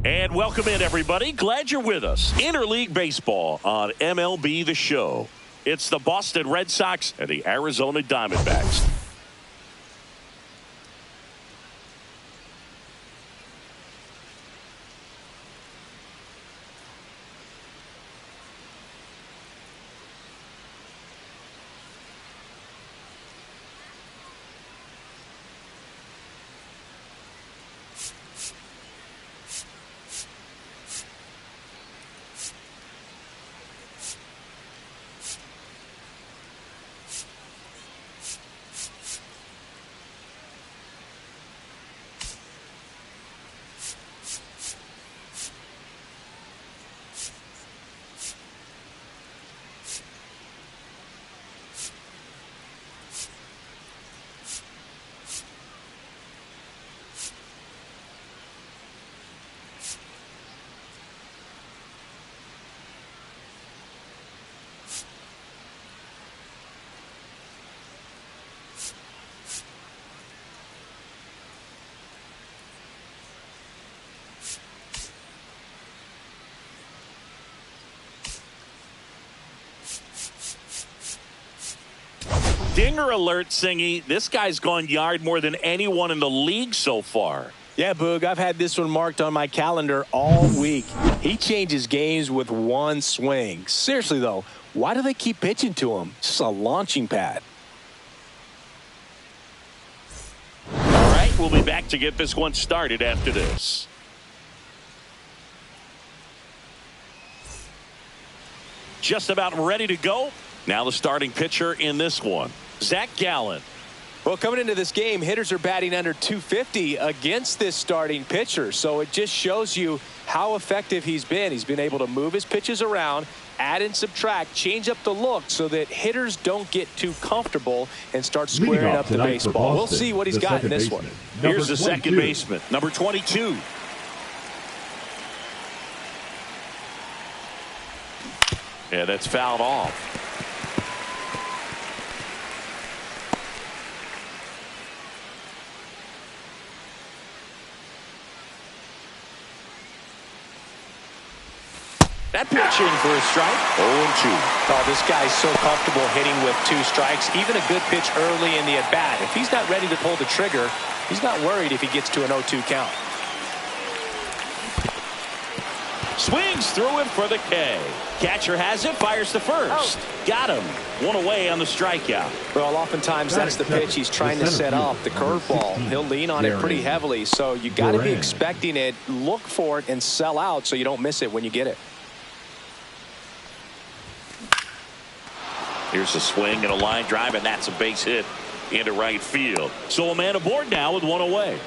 And welcome in, everybody. Glad you're with us. Interleague Baseball on MLB The Show. It's the Boston Red Sox and the Arizona Diamondbacks. Dinger alert, Singy. This guy's gone yard more than anyone in the league so far. Yeah, Boog, I've had this one marked on my calendar all week. He changes games with one swing. Seriously, though, why do they keep pitching to him? It's just a launching pad. All right, we'll be back to get this one started after this. Just about ready to go. Now the starting pitcher in this one, Zach Gallen. Well, coming into this game, hitters are batting under 250 against this starting pitcher. So it just shows you how effective he's been. He's been able to move his pitches around, add and subtract, change up the look so that hitters don't get too comfortable and start squaring up the baseball. We'll see what he's got in this one. Here's the second baseman, number 22. Yeah, that's fouled off. That pitch in for a strike. 0-2. Oh, this guy's so comfortable hitting with 2 strikes. Even a good pitch early in the at-bat. If he's not ready to pull the trigger, he's not worried if he gets to an 0-2 count. Swings through it for the K. Catcher has it, fires to first. Got him. One away on the strikeout. Well, oftentimes that's the pitch he's trying to set off, the curveball. He'll lean on it pretty heavily, so you got to be expecting it, look for it, and sell out so you don't miss it when you get it. Here's a swing and a line drive, and that's a base hit into right field. So a man aboard now with 1 away.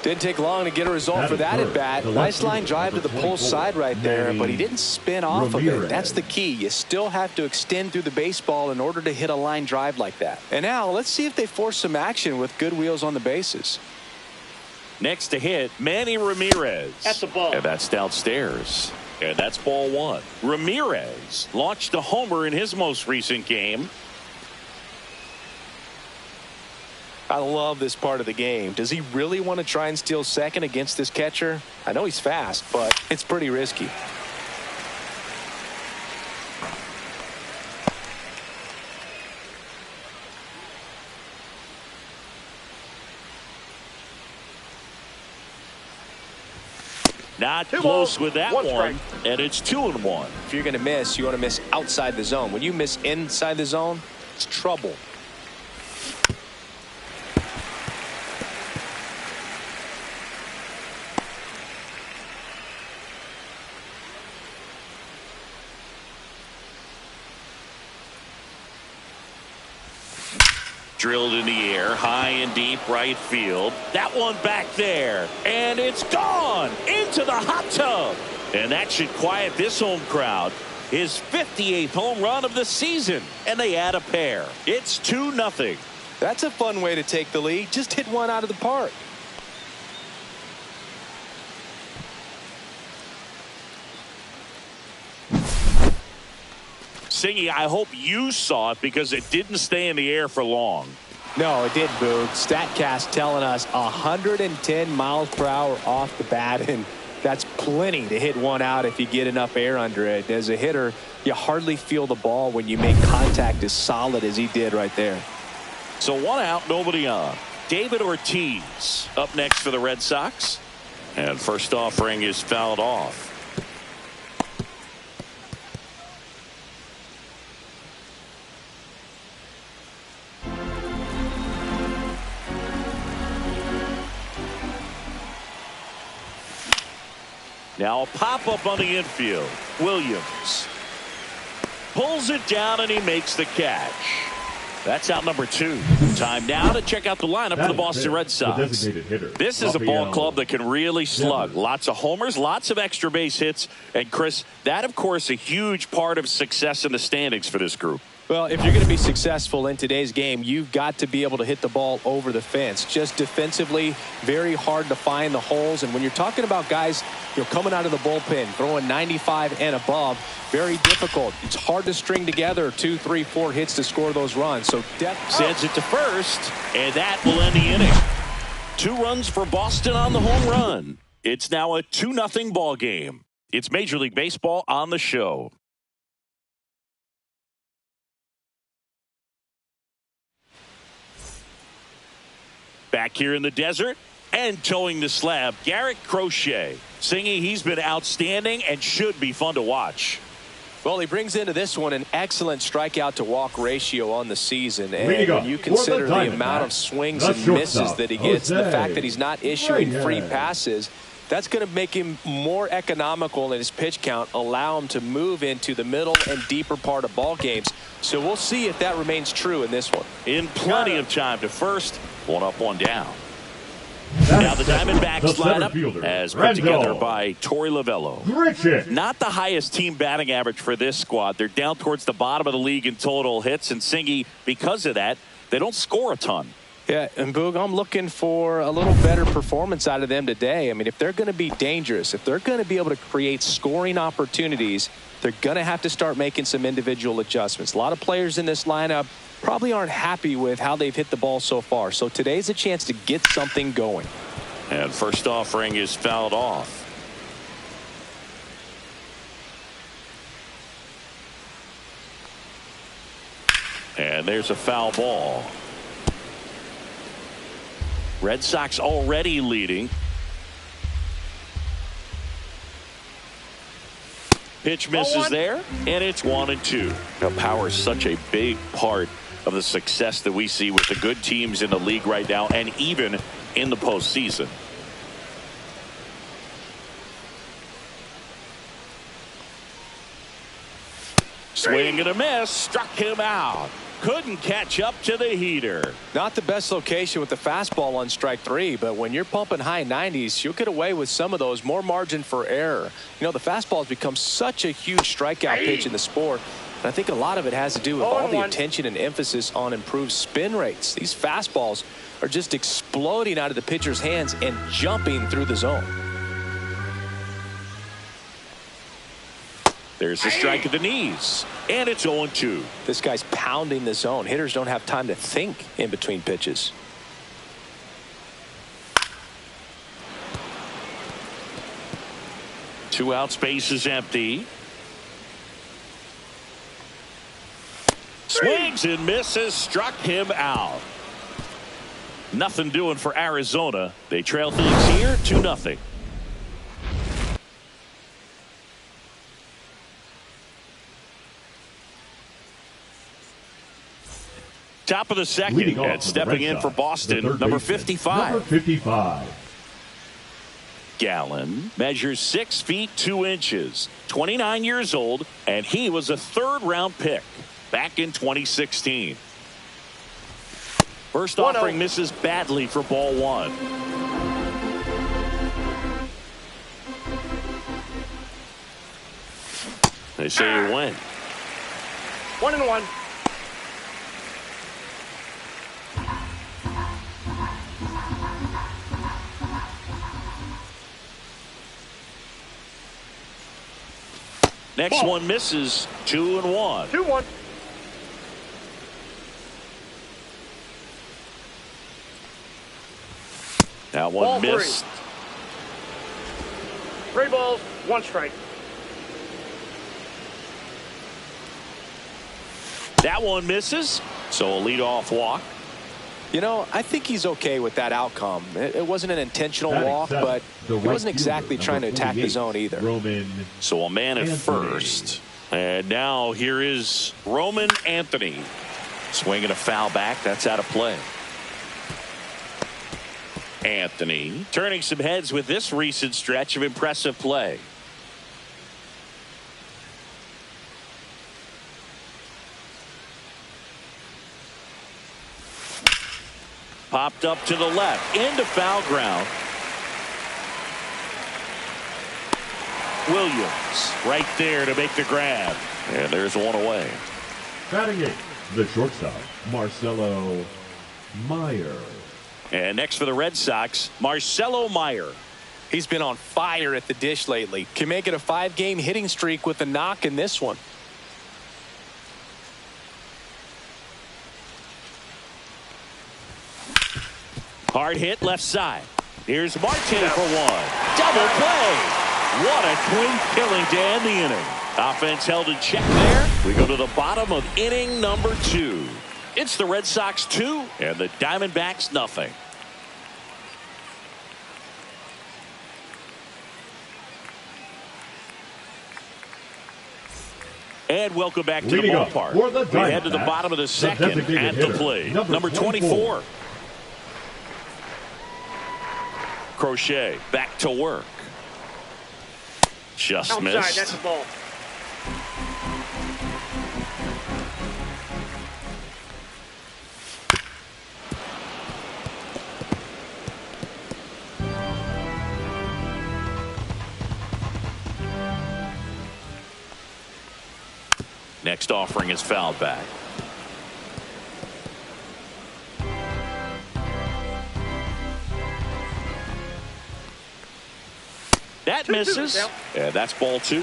Didn't take long to get a result for that at bat. Nice line drive to the pull side right there, but he didn't spin off of it. That's the key. You still have to extend through the baseball in order to hit a line drive like that. And now let's see if they force some action with good wheels on the bases. Next to hit, Manny Ramirez. That's a ball. And that's downstairs. And that's ball 1. Ramirez launched a homer in his most recent game. I love this part of the game. Does he really want to try and steal second against this catcher? I know he's fast, but it's pretty risky. Not close with that one, and it's 2-1. If you're going to miss, you want to miss outside the zone. When you miss inside the zone, it's trouble. Drilled in the air, high and deep right field. That one back there, and it's gone into the hot tub. And that should quiet this home crowd. His 58th home run of the season, and they add a pair. It's 2-0. That's a fun way to take the lead. Just hit one out of the park. Singy, I hope you saw it because it didn't stay in the air for long. No, it did, Boog. StatCast telling us 110 miles per hour off the bat, and that's plenty to hit one out if you get enough air under it. As a hitter, you hardly feel the ball when you make contact as solid as he did right there. So one out, nobody on. David Ortiz up next for the Red Sox. And first offering is fouled off. Now a pop-up on the infield. Williams pulls it down and he makes the catch. That's out number 2. Time now to check out the lineup for the Boston Red Sox. This is a ball club that can really slug. Lots of homers, lots of extra base hits. And Chris, that of course a huge part of success in the standings for this group. Well, if you're going to be successful in today's game, you've got to be able to hit the ball over the fence. Just defensively, very hard to find the holes. And when you're talking about guys, coming out of the bullpen, throwing 95 and above, very difficult. It's hard to string together 2, 3, 4 hits to score those runs. So sends it to first, and that will end the inning. 2 runs for Boston on the home run. It's now a 2-0 ball game. It's Major League Baseball on the show. Back here in the desert and towing the slab, Garrett Crochet. Singing he's been outstanding and should be fun to watch. Well, he brings into this one an excellent strikeout to walk ratio on the season. And when you consider the amount of swings and misses that he gets, the fact that he's not issuing free passes, that's going to make him more economical in his pitch count, allow him to move into the middle and deeper part of ball games. So we'll see if that remains true in this one. In plenty of time to first, 1 up, 1 down. Now the Diamondbacks lineup as put together by Torey Lovello. Not the highest team batting average for this squad. They're down towards the bottom of the league in total hits, and Singy, because of that, they don't score a ton. Yeah, and Boog, I'm looking for a little better performance out of them today. I mean, if they're going to be dangerous, if they're going to be able to create scoring opportunities, they're going to have to start making some individual adjustments. A lot of players in this lineup probably aren't happy with how they've hit the ball so far. So today's a chance to get something going. And first offering is fouled off. And there's a foul ball. Red Sox already leading. Pitch misses there, and it's 1-2. Now, power is such a big part of the success that we see with the good teams in the league right now, and even in the postseason. Swing and a miss, struck him out. Couldn't catch up to the heater. Not the best location with the fastball on strike 3, but when you're pumping high 90s, you'll get away with some of those. More margin for error. The fastball has become such a huge strikeout pitch in the sport. And I think a lot of it has to do with all the attention and emphasis on improved spin rates. These fastballs are just exploding out of the pitcher's hands and jumping through the zone. There's a strike at the knees, and it's 0-2. This guy's pounding the zone. Hitters don't have time to think in between pitches. Two out, space is empty. Swings and misses, struck him out. Nothing doing for Arizona. They trail things here 2-0. Top of the second, and stepping in for Boston, number 55. Gallen measures 6 feet 2 inches, 29 years old, and he was a 3rd-round pick back in 2016. First offering misses badly for ball 1. They say you win. 1-1. Next one misses. 2-1. 2-1. Now one missed. 3 balls, 1 strike. That one misses. So a leadoff walk. You know, I think he's okay with that outcome. It wasn't an intentional walk, but he wasn't exactly trying to attack the zone either. So a man at first. And now here is Roman Anthony. Swinging a foul back. That's out of play. Anthony turning some heads with this recent stretch of impressive play. Popped up to the left into foul ground. Williams right there to make the grab. And there's one away. Batting it, the shortstop, Marcelo Meyer. And next for the Red Sox, Marcelo Meyer. He's been on fire at the dish lately. Can make it a 5-game hitting streak with a knock in this one. Hard hit left side. Here's Marte for one. Double play. What a twin killing to end the inning. Offense held in check there. We go to the bottom of inning number 2. It's the Red Sox 2 and the Diamondbacks nothing. And welcome back to the ballpark. We head to the bottom of the second at the plate. Number 24. Crochet back to work. Just Outside, missed. that's a ball. Next offering is fouled back. That misses. And that's ball 2.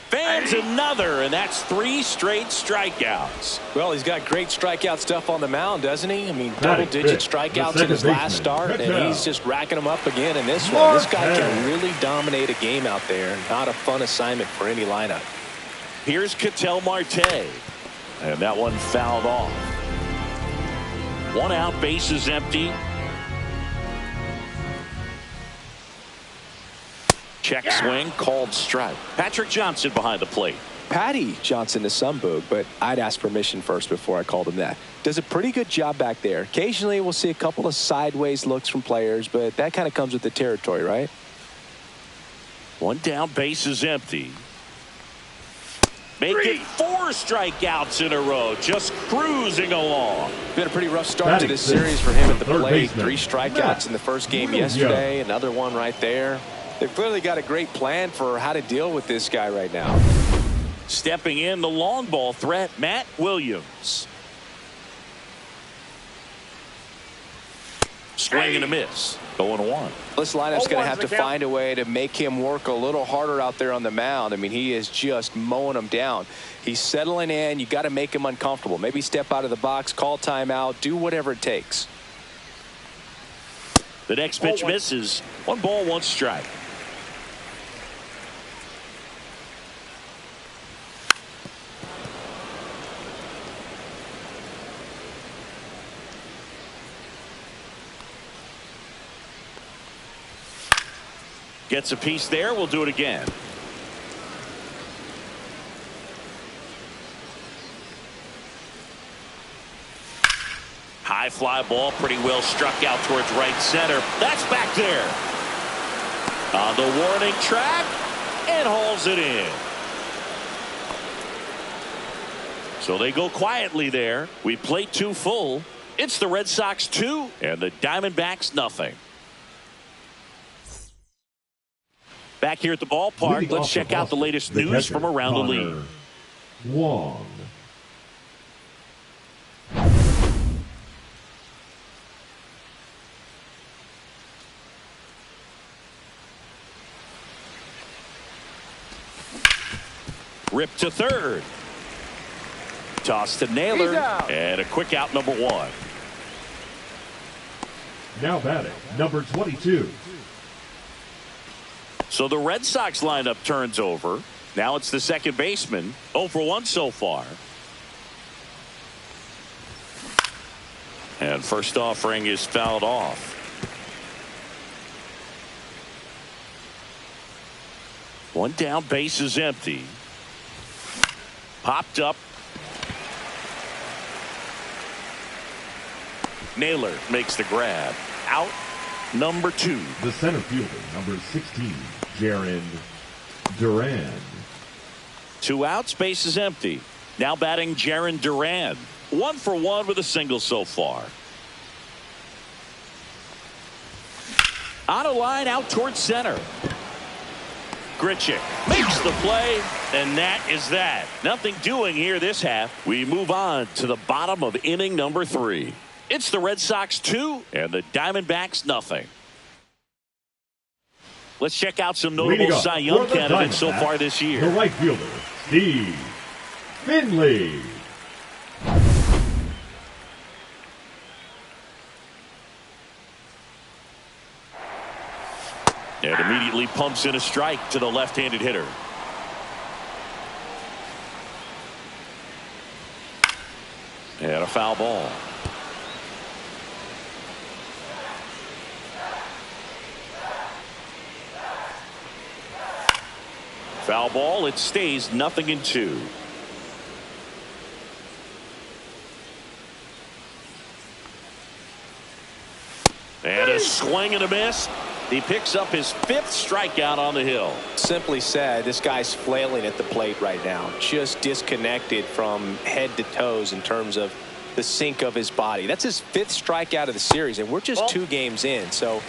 Fans another, and that's 3 straight strikeouts. Well, he's got great strikeout stuff on the mound, doesn't he? I mean, double-digit strikeouts in his last start, and he's just racking them up again in this one. This guy can really dominate a game out there. Not a fun assignment for any lineup. Here's Ketel Marte, and that one fouled off. 1 out, bases empty. Check swing, called strike. Patrick Johnson behind the plate. Patty Johnson to some boog, but I'd ask permission first before I called him that. Does a pretty good job back there. Occasionally we'll see a couple of sideways looks from players, but that kind of comes with the territory, right? 1 down, bases empty. Make it 4 strikeouts in a row, just cruising along. Been a pretty rough start to this series for him at the plate. 3 strikeouts in the first game yesterday, another one right there. They've clearly got a great plan for how to deal with this guy right now. Stepping in the long ball threat, Matt Williams. Swing and a miss. 0-1. This lineup's going to have to find a way to make him work a little harder out there on the mound. I mean, he is just mowing them down. He's settling in. You got to make him uncomfortable. Maybe step out of the box, call timeout, do whatever it takes. The next pitch misses. 1 ball, 1 strike. Gets a piece there. We'll do it again. High fly ball, pretty well struck out towards right center. That's back there. On the warning track, and hauls it in. So they go quietly there. We play 2 full. It's the Red Sox 2 and the Diamondbacks nothing. Back here at the ballpark, let's check out the latest news from around the league. Wong. Rip to third. Toss to Naylor. And a quick out, number 1. Now batting, number 22. So the Red Sox lineup turns over. Now it's the second baseman. 0 for 1 so far. And first offering is fouled off. One down, base is empty. Popped up. Naylor makes the grab. Out number 2. The center fielder, number 16, Jaron Duran. 2 outs, base is empty. Now batting Jaron Duran. 1 for 1 with a single so far. On a line out towards center. Grichuk makes the play, and that is that. Nothing doing here this half. We move on to the bottom of inning number 3. It's the Red Sox 2 and the Diamondbacks nothing. Let's check out some notable Cy Young candidates so far this year. The right fielder, Steve Finley. And immediately pumps in a strike to the left-handed hitter. And a foul ball. Foul ball. It stays 0-2. And a swing and a miss. He picks up his 5th strikeout on the hill. Simply said, this guy's flailing at the plate right now. Just disconnected from head to toes in terms of the sink of his body. That's his 5th strikeout of the series, and we're just 2 games in. So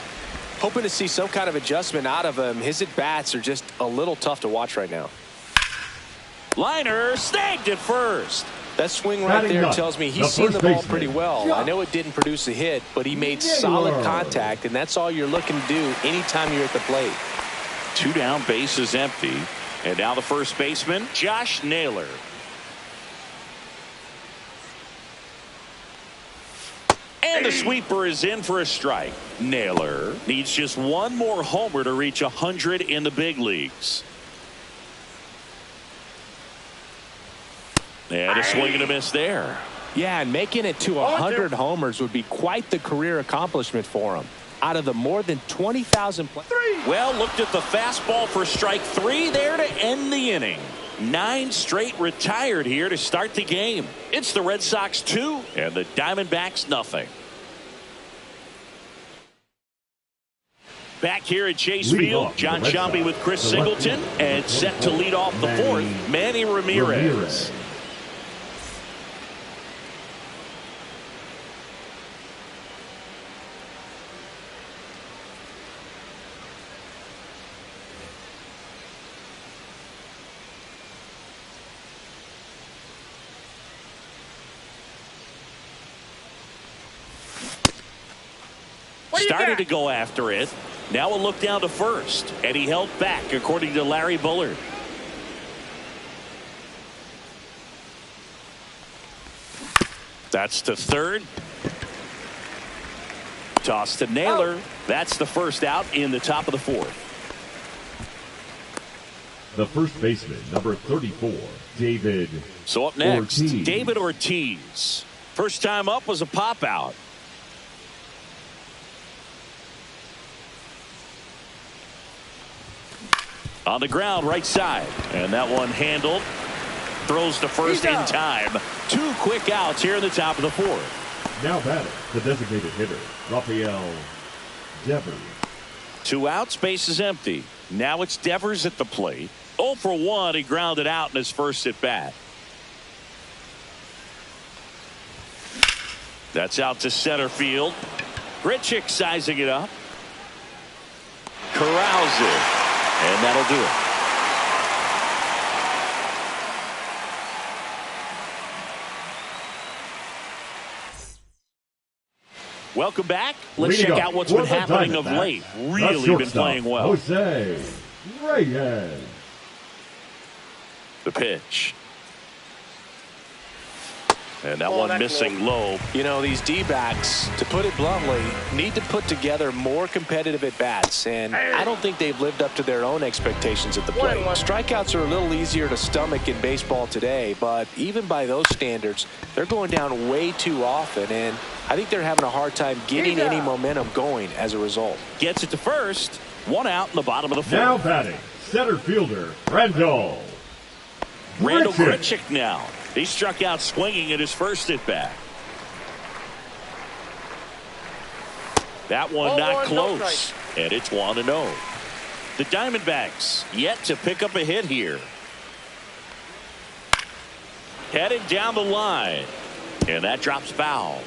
hoping to see some kind of adjustment out of him. His at-bats are just a little tough to watch right now. Liner snagged at first. That swing right there tells me he's seen the ball pretty well. I know it didn't produce a hit, but he made solid contact, and that's all you're looking to do anytime you're at the plate. 2 down, base is empty. And now the first baseman, Josh Naylor. And the sweeper is in for a strike. Naylor needs just 1 more homer to reach 100 in the big leagues. And a swing and a miss there. Yeah, and making it to 100 homers would be quite the career accomplishment for him. Out of the more than 20,000 players. Well, looked at the fastball for strike 3 there to end the inning. 9 straight retired here to start the game. It's the Red Sox 2 and the Diamondbacks nothing. Back here at Chase Field, John Sciambi with Chris Singleton, and set to lead off the 4th, Manny Ramirez. Started to go after it. Now a look down to first, and he held back according to Larry Bullard. That's to third. Toss to Naylor. That's the first out in the top of the 4th. The first baseman, number 34, David. So up next, Ortiz. David Ortiz. First time up was a pop out. On the ground, right side. And that one handled. Throws to first in time. 2 quick outs here in the top of the 4th. Now batting, the designated hitter, Rafael Devers. 2 outs, base is empty. Now it's Devers at the plate. 0 for 1, he grounded out in his first at bat. That's out to center field. Grichuk sizing it up. Corrals it. And that'll do it. Welcome back. Let's check out what's been happening of late. Really been playing well. Jose Reyes. The pitch. And that one missing low. You know, these D-backs, to put it bluntly, need to put together more competitive at-bats, and I don't think they've lived up to their own expectations at the plate. Strikeouts are a little easier to stomach in baseball today, but even by those standards, they're going down way too often, and I think they're having a hard time getting any momentum going as a result. Gets it to first. One out in the bottom of the fourth. Now batting, center fielder, Randall Grichuk now. He struck out swinging at his first at-bat. That one not close. And it's 1-0. The Diamondbacks yet to pick up a hit here. Heading down the line. And that drops foul.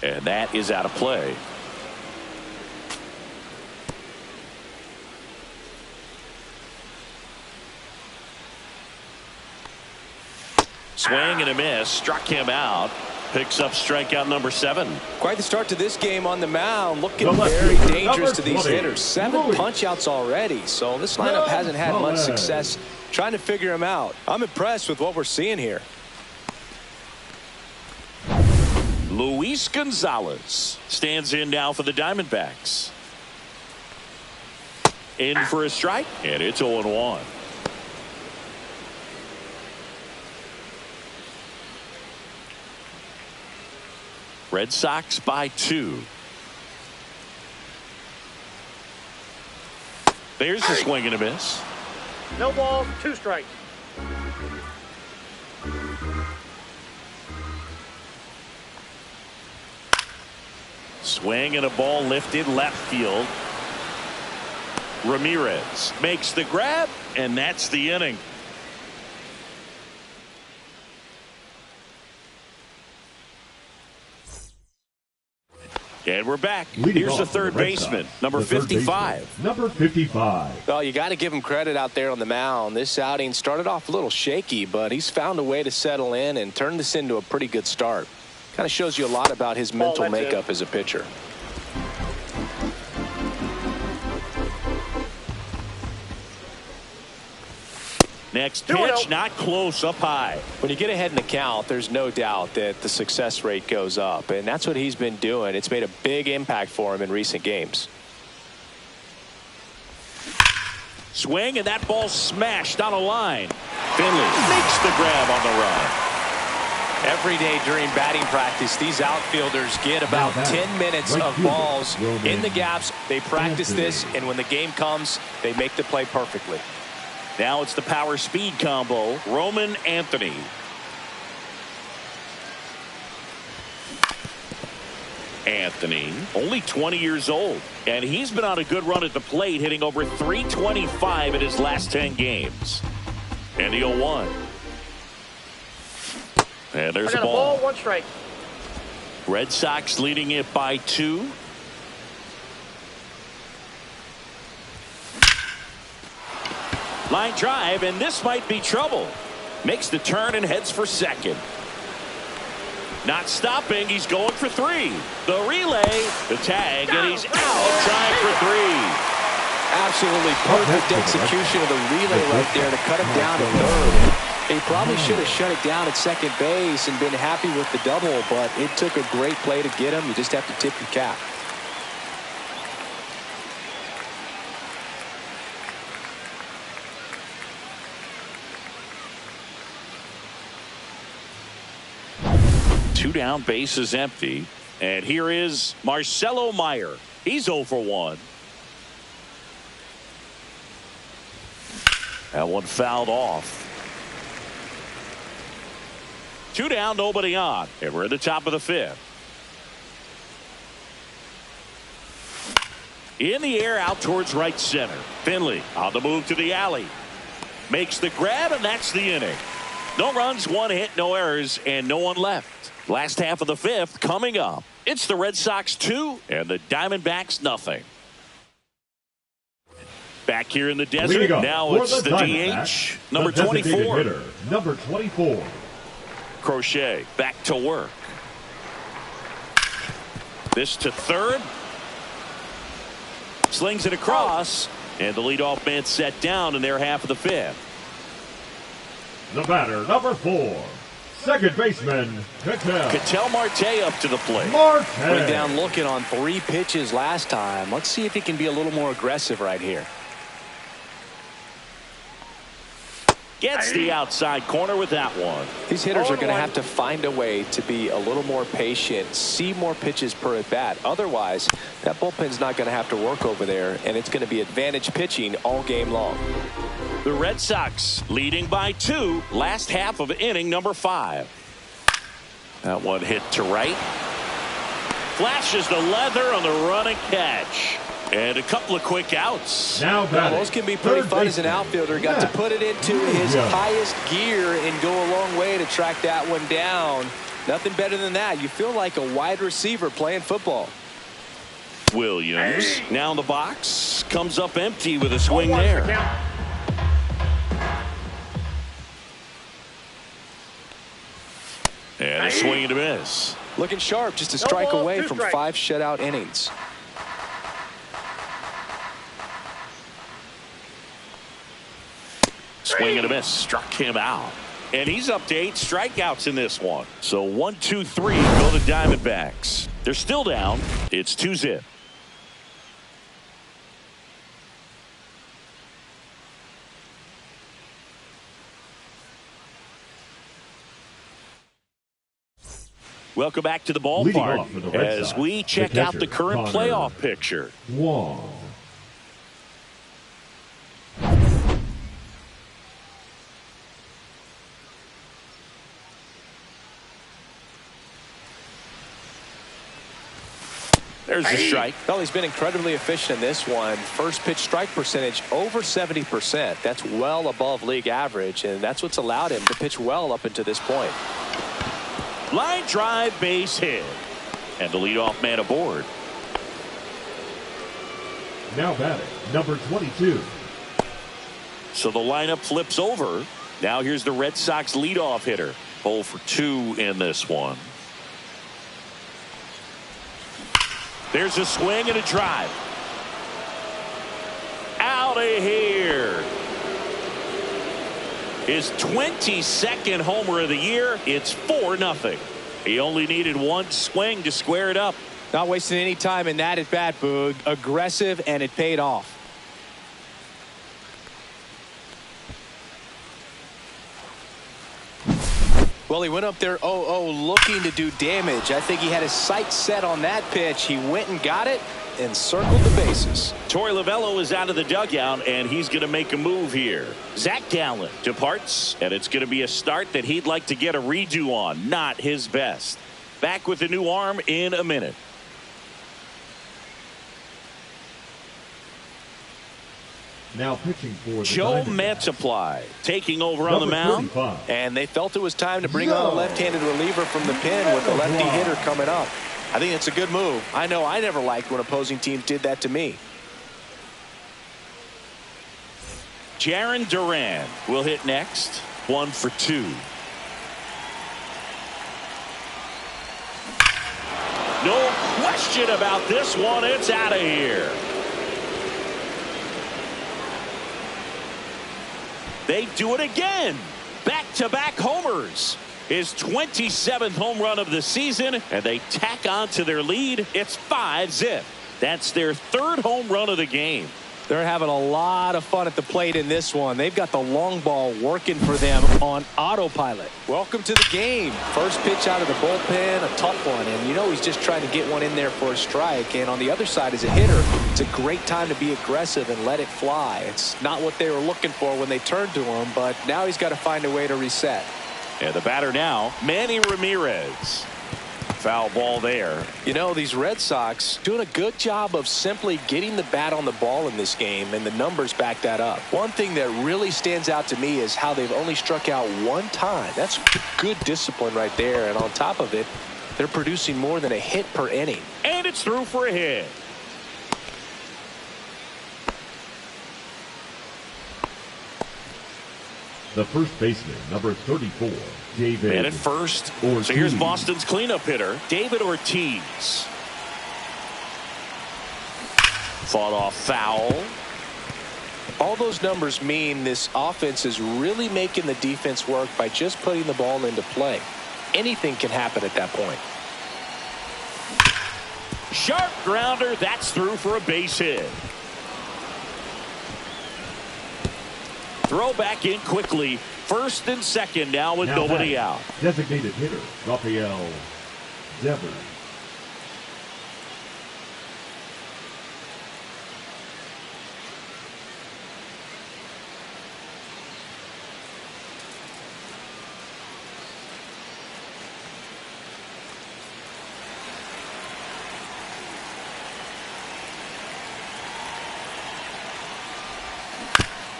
And that is out of play. Swing and a miss. Struck him out. Picks up strikeout number 7. Quite the start to this game on the mound. Looking very dangerous to these hitters. 7 punch-outs already. So this lineup hasn't had much success trying to figure him out. I'm impressed with what we're seeing here. Luis Gonzalez stands in now for the Diamondbacks. In for a strike. And it's 0-1. Red Sox by 2. There's the swing and a miss. No balls, 2 strikes. Swing and a ball lifted left field. Ramirez makes the grab, and that's the inning. And we're back. Here's the third baseman, number 55. Number 55. Well, you got to give him credit out there on the mound. This outing started off a little shaky, but he's found a way to settle in and turn this into a pretty good start. Kind of shows you a lot about his mental makeup as a pitcher. Next pitch, not close, up high. When you get ahead in the count, there's no doubt that the success rate goes up, and that's what he's been doing. It's made a big impact for him in recent games. Swing, and that ball smashed on a line. Finley makes the grab on the run. Every day during batting practice, these outfielders get about 10 minutes of balls in the gaps. They practice this, and when the game comes, they make the play perfectly. Now it's the power speed combo. Roman Anthony. Anthony, only 20 years old, and he's been on a good run at the plate, hitting over .325 in his last 10 games. And the 0-1. And there's a ball. 1 strike. Red Sox leading it by 2. Line drive, and this might be trouble. Makes the turn and heads for second. Not stopping, he's going for 3. The relay, the tag, and he's out trying for 3. Absolutely perfect execution of the relay right there to cut him down to third. He probably should have shut it down at second base and been happy with the double, but it took a great play to get him. You just have to tip your cap. Two down, base is empty. And here is Marcelo Meyer. He's 0 for 1. That one fouled off. 2 down, nobody on. And we're at the top of the 5th. In the air, out towards right center. Finley on the move to the alley. Makes the grab, and that's the inning. No runs, 1 hit, no errors, and no one left. Last half of the 5th coming up. It's the Red Sox 2 and the Diamondbacks nothing. Back here in the desert. Now it's the DH. Number 24. Hitter, number 24. Crochet back to work. This to third. Slings it across. And the leadoff man set down in their half of the fifth. The batter, number 4, second baseman, Ketel Marte up to the plate. Marte. Went down looking on 3 pitches last time. Let's see if he can be a little more aggressive right here. Gets the outside corner with that one. These hitters are going to have to find a way to be a little more patient, see more pitches per at bat. Otherwise, that bullpen's not going to have to work over there, and it's going to be advantage pitching all game long. The Red Sox leading by 2, last half of inning number 5. That one hit to right. Flashes the leather on the running catch. And a couple of quick outs. Now those can be pretty fun as an outfielder. Got to put it into his highest gear and go a long way to track that one down. Nothing better than that. You feel like a wide receiver playing football. Williams now in the box. Comes up empty with a swing there. And a swing and a miss. Looking sharp, just a strike away from 5 shutout innings. Swing and a miss. Struck him out. And he's up to 8 strikeouts in this one. So 1, 2, 3 go to Diamondbacks. They're still down. It's 2-0. Welcome back to the ballpark as we check out the current playoff picture. There's the strike. Well, he's been incredibly efficient in this one. First pitch strike percentage over 70%. That's well above league average, and that's what's allowed him to pitch well up until this point. Line drive, base hit. And the leadoff man aboard. Now batting, number 22. So the lineup flips over. Now here's the Red Sox leadoff hitter. 0 for 2 in this one. There's a swing and a drive. Out of here. His 22nd homer of the year. It's 4-0. He only needed 1 swing to square it up. Not wasting any time in that at bat, Boog. Aggressive, and it paid off. Well, he went up there 0-0 looking to do damage. I think he had his sights set on that pitch. He went and got it and circled the bases. Torey Lovullo is out of the dugout, and he's going to make a move here. Zach Gallen departs, and it's going to be a start that he'd like to get a redo on. Not his best. Back with a new arm in a minute. Now pitching for the Joe Diamondbacks. Mantiply taking over on the mound. 35. And they felt it was time to bring on a left-handed reliever from the pen with the lefty hitter coming up. I think it's a good move. I know I never liked when opposing teams did that to me. Jarren Duran will hit next. 1 for 2. No question about this one. It's out of here. They do it again. Back-to-back homers. His 27th home run of the season, and they tack on to their lead. It's 5-0. That's their 3rd home run of the game. They're having a lot of fun at the plate in this one. They've got the long ball working for them on autopilot. Welcome to the game. First pitch out of the bullpen, a tough one. And you know he's just trying to get one in there for a strike. And on the other side, as a hitter, it's a great time to be aggressive and let it fly. It's not what they were looking for when they turned to him, but now he's got to find a way to reset. And the batter now, Manny Ramirez. Foul ball there. You know, these Red Sox doing a good job of simply getting the bat on the ball in this game, and the numbers back that up. One thing that really stands out to me is how they've only struck out 1 time. That's good discipline right there, and on top of it, they're producing more than a hit per inning. And it's through for a hit. The first baseman, number 34, David. Man at first. Ortiz. So here's Boston's cleanup hitter, David Ortiz. Fought off foul. All those numbers mean this offense is really making the defense work by just putting the ball into play. Anything can happen at that point. Sharp grounder. That's through for a base hit. Throw back in quickly. First and second now with nobody out. Designated hitter, Rafael Devers.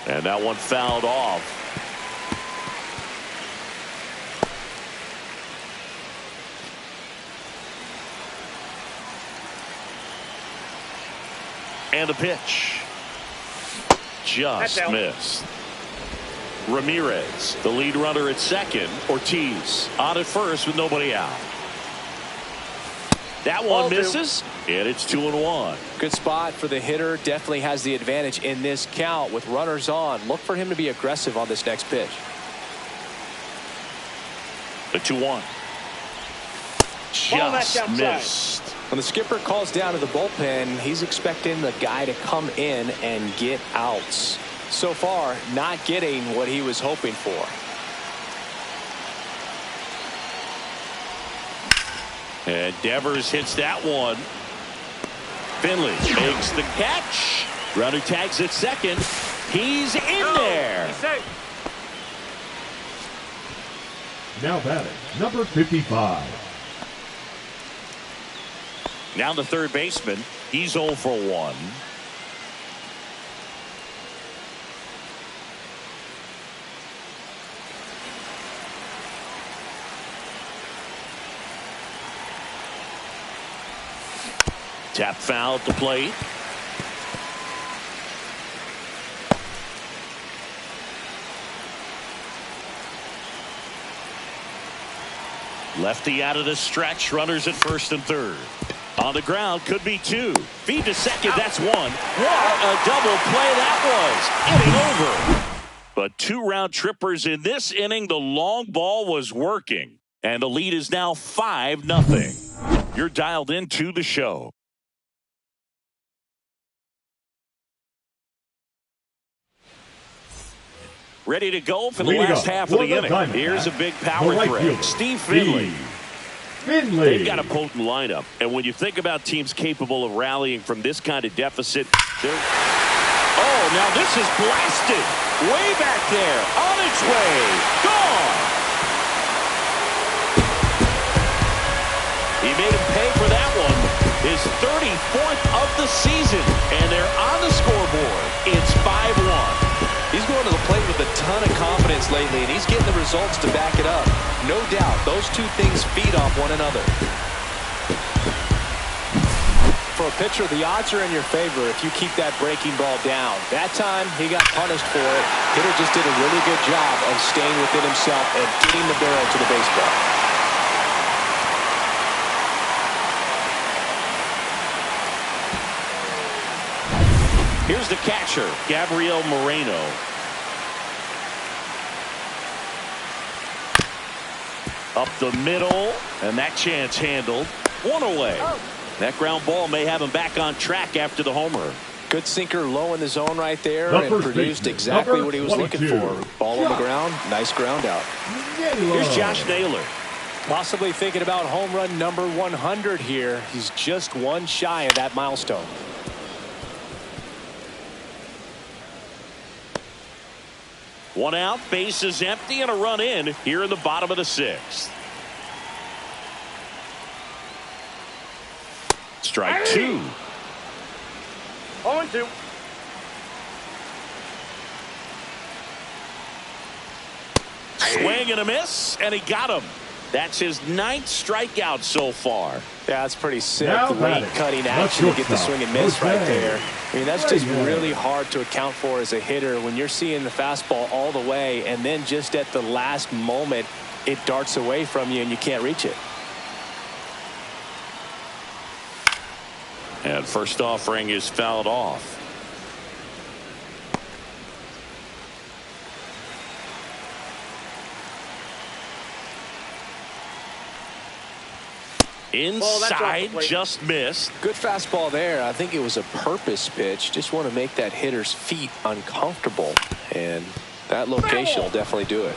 And that one fouled off. And a pitch. Just missed. Ramirez, the lead runner at second. Ortiz on at first with nobody out. That one misses, and it's 2-1. Good spot for the hitter. Definitely has the advantage in this count with runners on. Look for him to be aggressive on this next pitch. The 2-1. Just missed. When the skipper calls down to the bullpen, he's expecting the guy to come in and get outs. So far, not getting what he was hoping for. And Devers hits that one. Finley makes the catch. Runner tags at second. He's in there. Now batting, number 55. Now the third baseman. He's 0 for 1. Tap foul at the plate. Lefty out of the stretch. Runners at first and third. On the ground, could be 2. Feed to second, that's 1. What a double play that was. Inning over. But 2 round trippers in this inning. The long ball was working. And the lead is now 5-0. You're dialed into the show. Ready to go for the last half of the inning. Here's a big power threat. Steve Finley. They've got a potent lineup. And when you think about teams capable of rallying from this kind of deficit, oh, now this is blasted. Way back there. On its way. Gone. He made him pay for that one. His 34th of the season. And they're on the scoreboard. It's 5-1. He's going to the plate with a ton of confidence lately, and he's getting the results to back it up. No doubt, those two things feed off one another. For a pitcher, the odds are in your favor if you keep that breaking ball down. That time, he got punished for it. Hitter just did a really good job of staying within himself and getting the barrel to the baseball. Here's the catcher, Gabriel Moreno. Up the middle, and that chance handled. 1 away. That ground ball may have him back on track after the homer. Good sinker low in the zone right there and produced exactly what he was looking for. Ball on the ground, nice ground out. Here's Josh Naylor. Possibly thinking about home run number 100 here. He's just one shy of that milestone. One out, base is empty, and a run in here in the bottom of the 6th. Strike 2. 0-2. Swing and a miss, and he got him. That's his 9th strikeout so far. Yeah, that's pretty sick. Late cutting action to get the swing and miss right there. I mean, that's just really hard to account for as a hitter when you're seeing the fastball all the way, and then just at the last moment, it darts away from you and you can't reach it. And first offering is fouled off. Inside, just missed. Good fastball there. I think it was a purpose pitch. Just want to make that hitter's feet uncomfortable. And that location will definitely do it.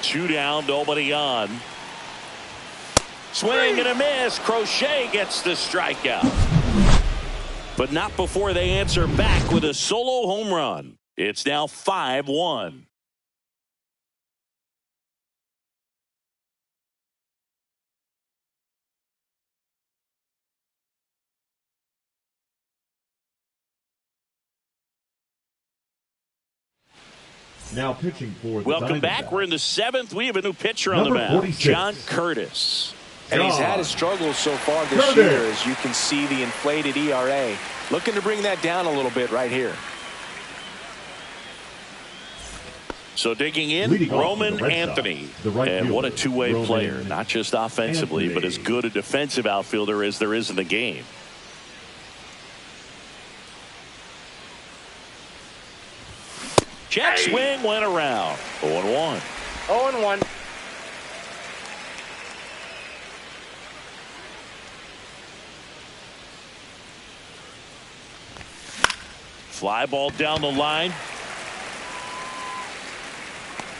Two down, nobody on. Swing and a miss. Crochet gets the strikeout. But not before they answer back with a solo home run. It's now 5-1. Now pitching for the Welcome back. We're in the 7th. We have a new pitcher on the mound, John Curtis. And he's had his struggles so far this year, as you can see the inflated ERA. Looking to bring that down a little bit right here. So digging in, Roman Anthony. And what a two-way player. Not just offensively, but as good a defensive outfielder as there is in the game. Check swing went around. 0-1. 0-1. Fly ball down the line.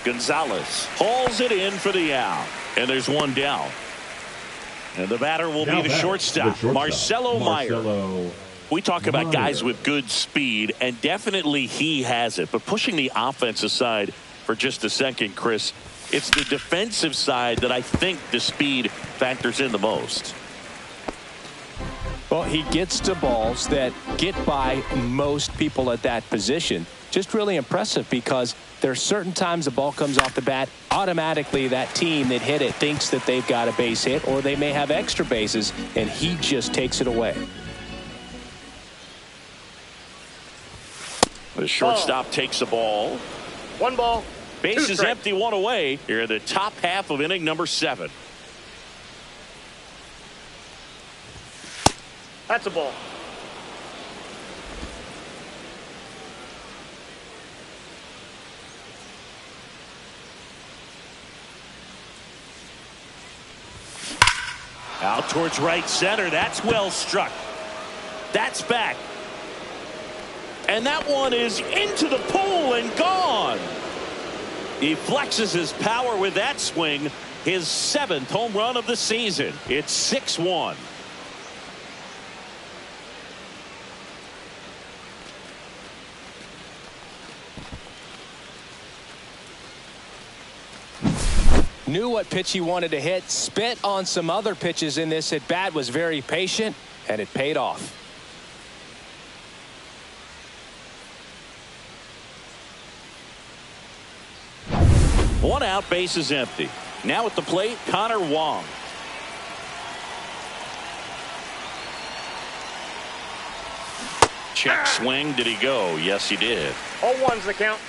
Gonzalez hauls it in for the out. And there's one down. And the batter will be the shortstop, Marcelo Meyer. We talk about guys with good speed, and definitely he has it. But pushing the offense aside for just a second, Chris, it's the defensive side that I think the speed factors in the most. Well, he gets to balls that get by most people at that position. Just really impressive, because there are certain times the ball comes off the bat, automatically that team that hit it thinks that they've got a base hit, or they may have extra bases, and he just takes it away. The shortstop takes the ball. 1 ball. Base is empty, 1 away. Here in the top half of inning number 7. That's a ball. Out towards right center. That's well struck. That's back. And that one is into the pool and gone. He flexes his power with that swing. His 7th home run of the season. It's 6-1. Knew what pitch he wanted to hit. Spent on some other pitches in this at bat. Was very patient, and it paid off. One out, base is empty. Now at the plate, Connor Wong. Check swing. Did he go? Yes, he did. 0-1's the count.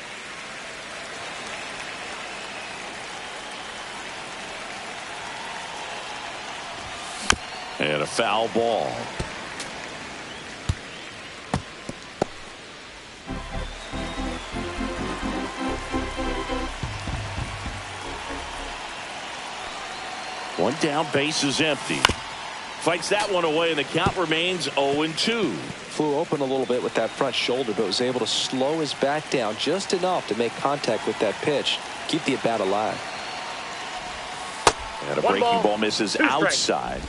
And a foul ball. One down, base is empty. Fights that one away, and the count remains 0-2. Flew open a little bit with that front shoulder, but was able to slow his back down just enough to make contact with that pitch. Keep the at-bat alive. And a breaking ball misses outside.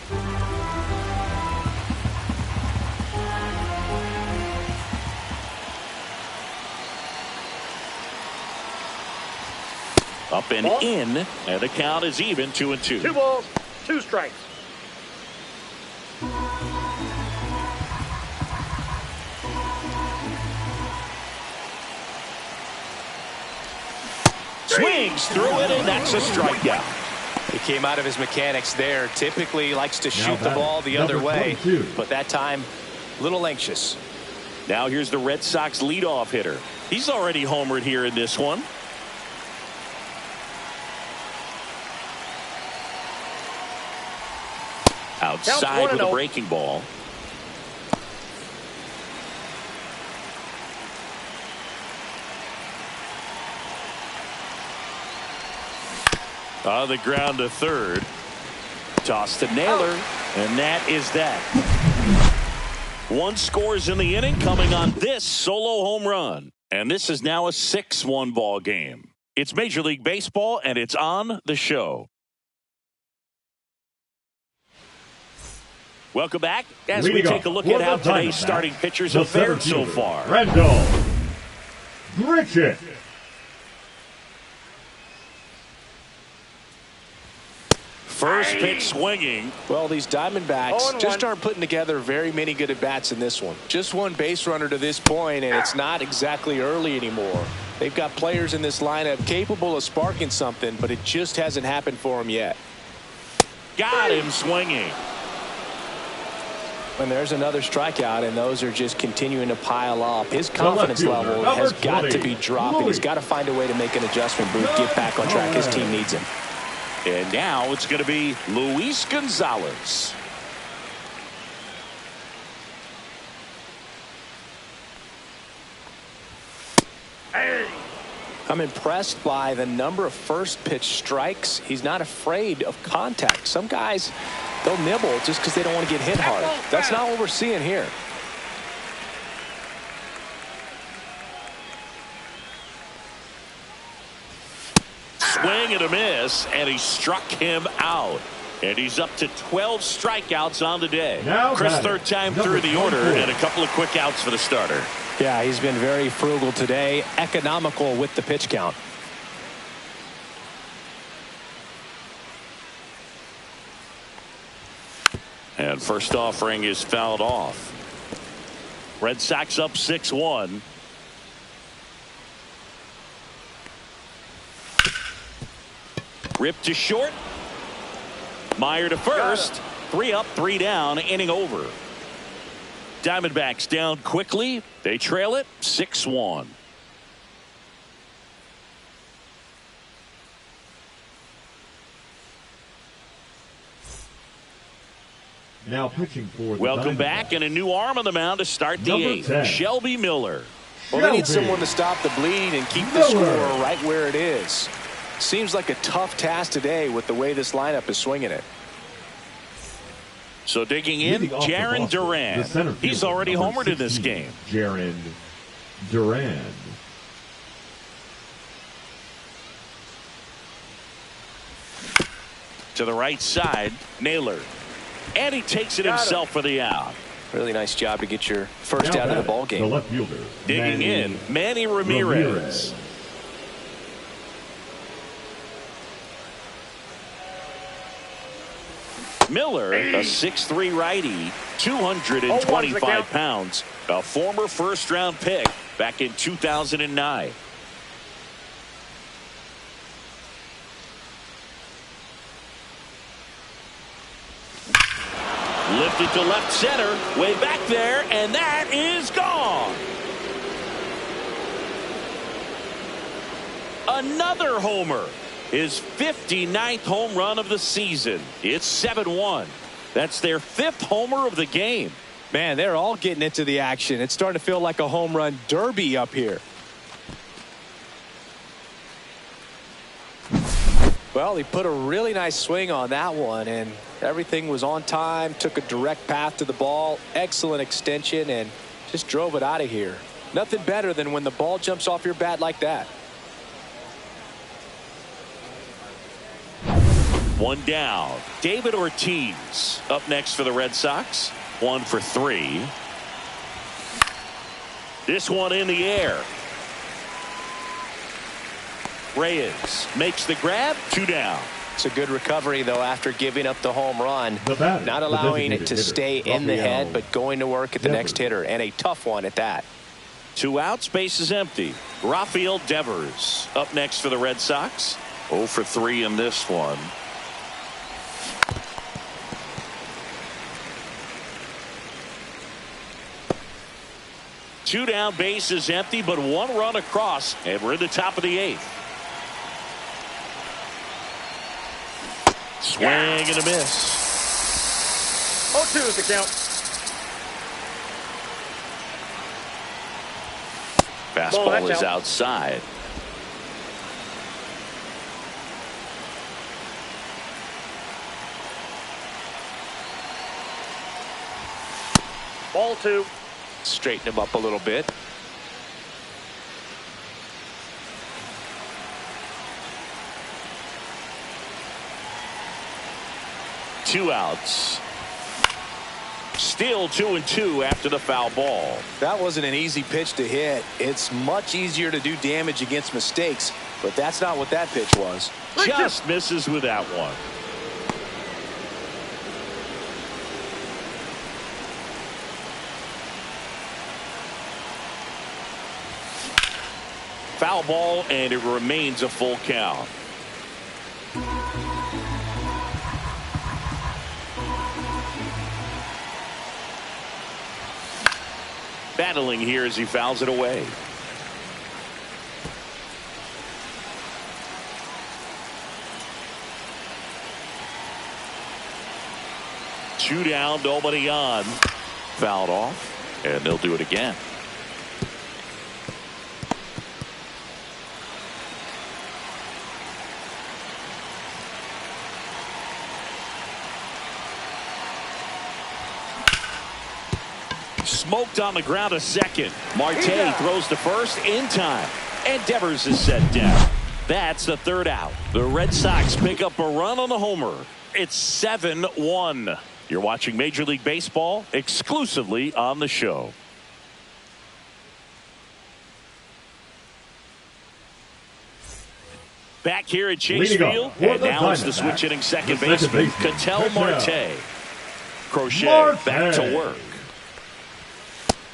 Up and in, and the count is even 2-2. 2 balls, 2 strikes. Swings through it, and that's a strikeout. He came out of his mechanics there. Typically likes to shoot the ball the other way, but that time, a little anxious. Now here's the Red Sox leadoff hitter. He's already homered here in this one. Outside with a breaking ball. On the ground to third. Toss to Naylor, and that is that. One scores in the inning coming on this solo home run. And this is now a 6-1 ball game. It's Major League Baseball, and it's on the show. Welcome back as we take a look at how today's starting pitchers have fared so far. Randall Grichuk. First pitch swinging. Well, these Diamondbacks just aren't putting together very many good at-bats in this one. Just one base runner to this point, and it's not exactly early anymore. They've got players in this lineup capable of sparking something, but it just hasn't happened for them yet. Got him swinging. And there's another strikeout, and those are just continuing to pile up. His confidence level has got to be dropping. He's got to find a way to make an adjustment, Booth, get back on track. His team needs him. And now it's going to be Luis Gonzalez. I'm impressed by the number of first pitch strikes. He's not afraid of contact. Some guys, they'll nibble just because they don't want to get hit hard. That's not what we're seeing here. Swing and a miss, and he struck him out. And he's up to 12 strikeouts on the day. Chris, third time through the order, and a couple of quick outs for the starter. Yeah, he's been very frugal today, economical with the pitch count. And first offering is fouled off. Red Sox up 6-1. Ripped to short. Meyer to first. 3 up, 3 down, inning over. Diamondbacks down quickly. They trail it 6-1. Now pitching for the Welcome Diamondbacks. back, and a new arm on the mound to start the 8th. 10. Shelby Miller. Well, they need someone to stop the bleed and keep the score right where it is. Seems like a tough task today with the way this lineup is swinging it. So digging in, Jaron Duran. He's already homered in this game. Jaron Duran. To the right side, Naylor. And he takes it himself for the out. Really nice job to get your first out of the ball game. The left fielder. Digging in, Manny Ramirez. Miller, a 6'3" righty, 225 pounds, a former first-round pick back in 2009. Lifted to left center, way back there, and that is gone. Another homer. His 59th home run of the season. It's 7-1. That's their 5th homer of the game. Man, they're all getting into the action. It's starting to feel like a home run derby up here. Well, he put a really nice swing on that one, and everything was on time, took a direct path to the ball, excellent extension, and just drove it out of here. Nothing better than when the ball jumps off your bat like that. One down. David Ortiz up next for the Red Sox. 1 for 3. This one in the air. Reyes makes the grab. 2 down. It's a good recovery, though, after giving up the home run. Not allowing it to stay in the head, but going to work at the next hitter, and a tough one at that. 2 outs, base is empty. Rafael Devers up next for the Red Sox. 0 for 3 in this one. Two down, base is empty, but 1 run across, and we're in the top of the 8th. Swing and a miss. 0-2 is the count. Fastball is outside. Ball 2. Straighten him up a little bit. Two outs. Still 2-2 after the foul ball. That wasn't an easy pitch to hit. It's much easier to do damage against mistakes, but that's not what that pitch was. Just misses with that one. Foul ball, and it remains a full count. Battling here as he fouls it away. Two down, nobody on. Fouled off, and they'll do it again. Smoked on the ground a second. Marte throws to first in time. And Devers is set down. That's the third out. The Red Sox pick up a run on the homer. It's 7-1. You're watching Major League Baseball exclusively on the show. Back here at Chase Field, and now it's the switch hitting second baseman, Ketel Marte. Crochet back to work.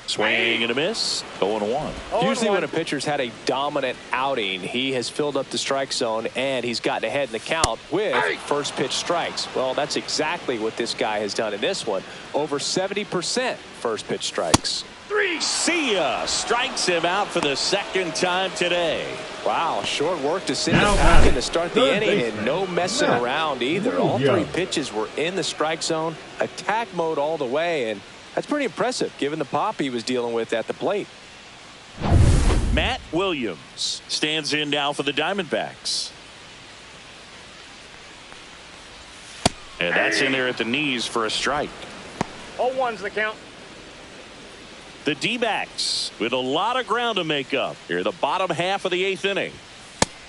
Swing and a miss. 0-1. Usually when a pitcher's had a dominant outing, he has filled up the strike zone and he's gotten ahead in the count with first pitch strikes. Well, that's exactly what this guy has done in this one. Over 70% first pitch strikes. See ya. Strikes him out for the second time today. Wow, short work to send him back in to start the inning, and no messing around either. All three pitches were in the strike zone, attack mode all the way, and that's pretty impressive given the pop he was dealing with at the plate. Matt Williams stands in now for the Diamondbacks. And that's in there at the knees for a strike. 0-1's the count. The D-backs with a lot of ground to make up here, the bottom half of the eighth inning.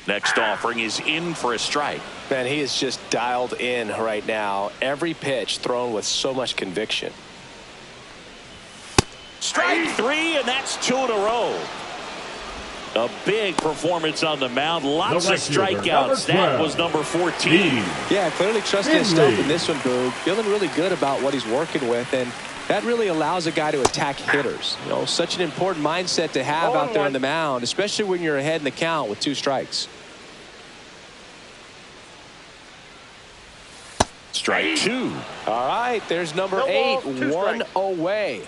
Next offering is in for a strike. Man, he is just dialed in right now. Every pitch thrown with so much conviction. Strike three, and that's two in a row. A big performance on the mound. Lots of strikeouts. That was number 14. Yeah, clearly trusting his stuff in this one, Boog. Feeling really good about what he's working with, and that really allows a guy to attack hitters. You know, such an important mindset to have out there on the mound, especially when you're ahead in the count with 2 strikes. Strike 2. All right, there's number 8, 1 away.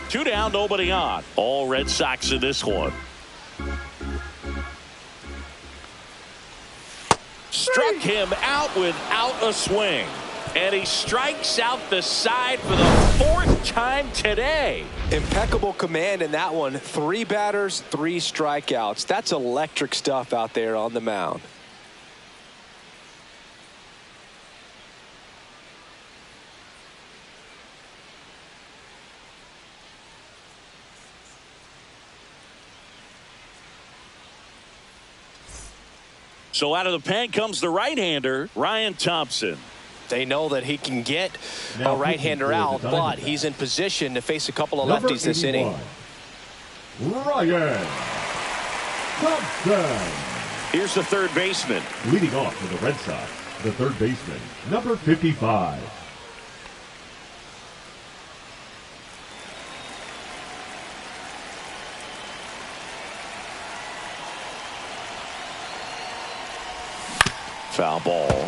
Two down, nobody on. All Red Sox in this one. Struck him out without a swing. And he strikes out the side for the 4th time today. Impeccable command in that one. 3 batters, 3 strikeouts. That's electric stuff out there on the mound. So out of the pen comes the right-hander, Ryan Thompson. They know that he can get a right-hander out, but he's in position to face a couple of lefties this inning. Ryan Thompson. Here's the third baseman. Leading off for the Red Sox, the third baseman, number 55. Foul ball.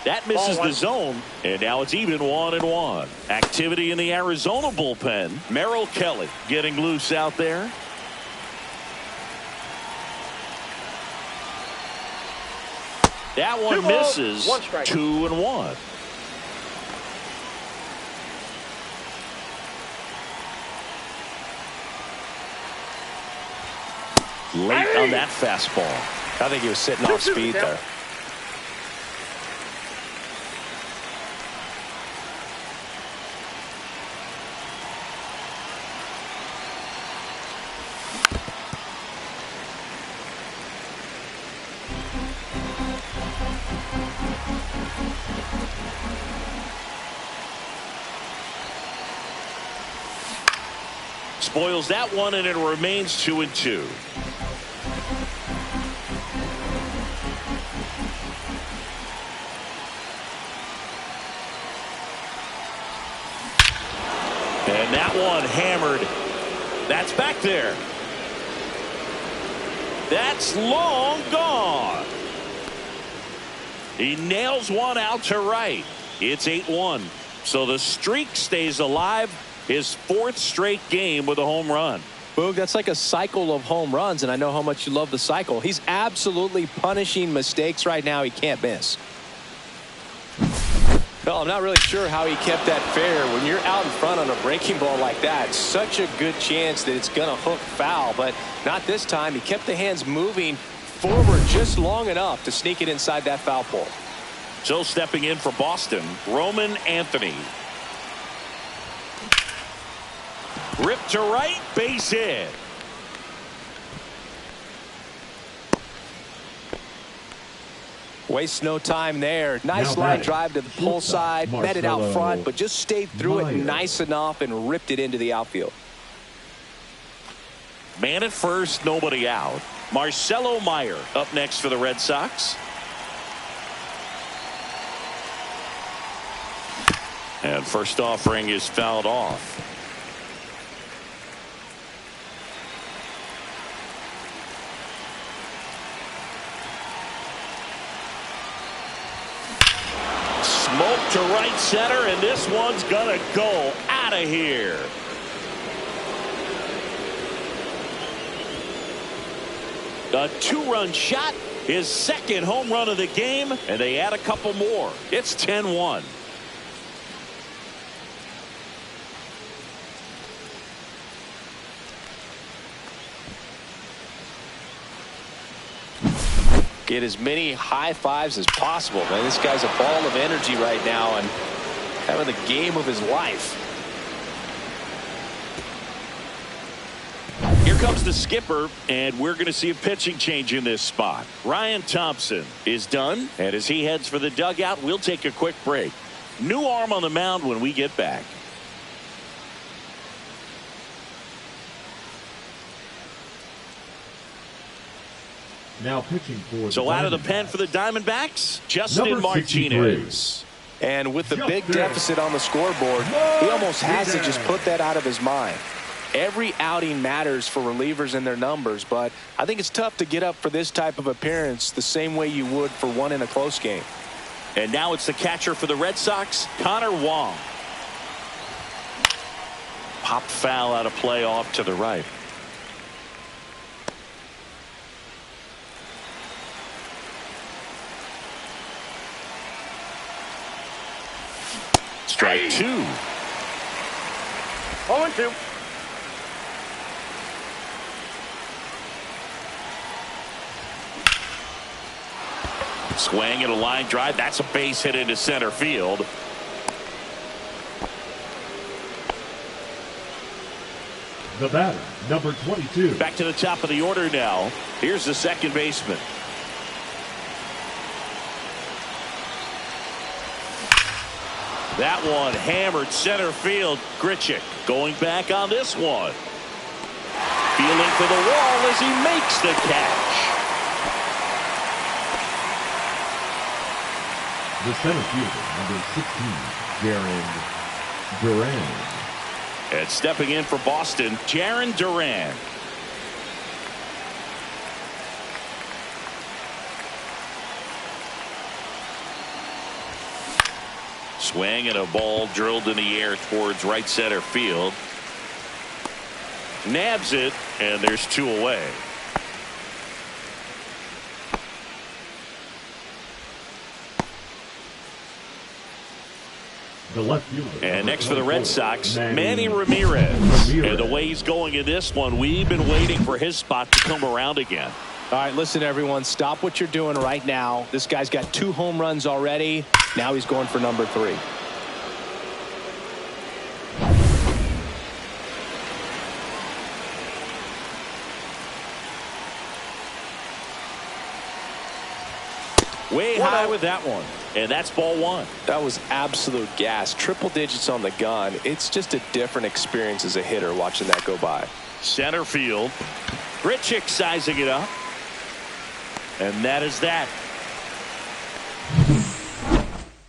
That misses the zone, and now it's even 1-1. Activity in the Arizona bullpen. Merrill Kelly getting loose out there. That one misses. 2-1. Late on that fastball. I think he was sitting off speed there. Spoils that one, and it remains 2-2. And that one hammered. That's back there. That's long gone. He nails one out to right. It's 8-1. So the streak stays alive. His 4th straight game with a home run. Boog, that's like a cycle of home runs, and I know how much you love the cycle. He's absolutely punishing mistakes right now he can't miss. Well, I'm not really sure how he kept that fair. When you're out in front on a breaking ball like that, such a good chance that it's going to hook foul, but not this time. He kept the hands moving forward just long enough to sneak it inside that foul pole. So stepping in for Boston, Roman Anthony. Rip to right, base hit. Wastes no time there. Nice line drive to the pull side, met it out front, but just stayed through it nice enough and ripped it into the outfield. Man at first, nobody out. Marcelo Meyer up next for the Red Sox. And first offering is fouled off. Smoke to right center, and this one's gonna go out of here. A 2-run shot, his 2nd home run of the game, and they add a couple more. It's 10-1. Get as many high fives as possible, man. This guy's a ball of energy right now and having the game of his life. Here comes the skipper, and we're going to see a pitching change in this spot. Ryan Thompson is done, and as he heads for the dugout, we'll take a quick break. New arm on the mound when we get back. Now pitching for so out of the pen for the Diamondbacks, Justin Martinez. And with the big deficit on the scoreboard, he almost has to just put that out of his mind. Every outing matters for relievers and their numbers, but I think it's tough to get up for this type of appearance the same way you would for one in a close game. And now it's the catcher for the Red Sox, Connor Wong. Pop foul out of play off to the right. Strike 2. 0-2. Swing and a line drive. That's a base hit into center field. The batter, number 22. Back to the top of the order now. Here's the second baseman. That one hammered center field. Grichuk going back on this one. Feeling for the wall as he makes the catch. The center fielder, number 16, Jaron Duran. And stepping in for Boston, Jaron Duran. Swing and a ball drilled in the air towards right center field. Nabs it, and there's 2 away. The left fielder. And next for the Red Sox, Manny Ramirez. And the way he's going in this one, we've been waiting for his spot to come around again. All right, listen, everyone, stop what you're doing right now. This guy's got 2 home runs already. Now he's going for number 3. Way high with that one. And that's ball 1. That was absolute gas. Triple digits on the gun. It's just a different experience as a hitter watching that go by. Center field. Grichuk sizing it up. And that is that.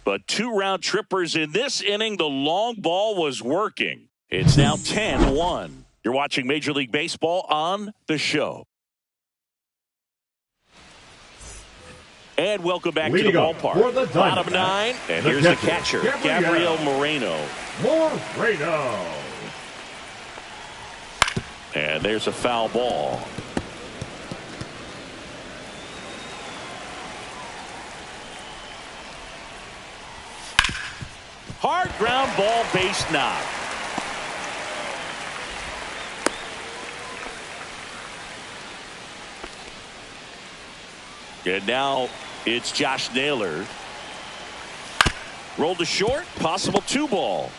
But 2 round trippers in this inning. The long ball was working. It's now 10-1. You're watching Major League Baseball on the show. And welcome back to the ballpark. Bottom 9, and here's the catcher, Gabriel Moreno. And there's a foul ball. Hard ground ball, base knock. And now it's Josh Naylor. Rolled to short, possible 2 ball.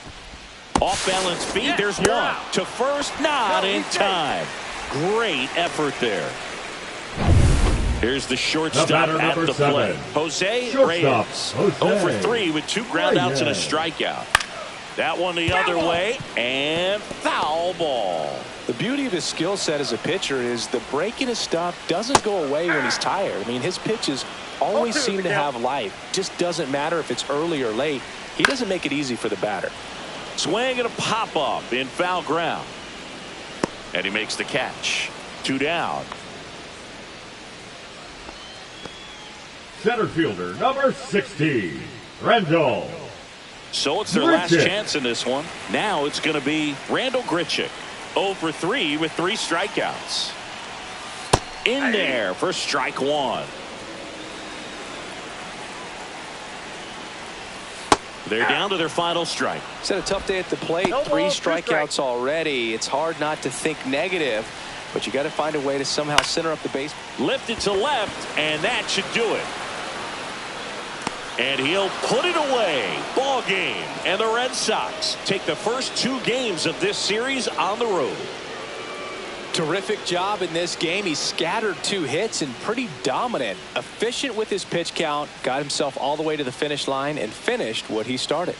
Off balance feet, there's 1. To first, not in time. Great effort there. Here's the shortstop at the plate. Jose Reyes. 0 for 3 with 2 groundouts and a strikeout. That one the other way, and foul ball. The beauty of his skill set as a pitcher is the break in his stuff doesn't go away when he's tired. I mean, his pitches always seem to have life. Just doesn't matter if it's early or late. He doesn't make it easy for the batter. Swing and a pop up in foul ground. And he makes the catch. 2 down. Center fielder, number 60, Randall. So it's their last chance in this one. Now it's going to be Randall Grichuk. 0 for 3 with 3 strikeouts. In there for strike 1. They're down to their final strike. He's had a tough day at the plate. 3 strikeouts already. It's hard not to think negative, but you got to find a way to somehow center up the base. Lifted to left, and that should do it. And he'll put it away. Ball game. And the Red Sox take the first 2 games of this series on the road. Terrific job in this game. He scattered 2 hits and pretty dominant. Efficient with his pitch count. Got himself all the way to the finish line and finished what he started.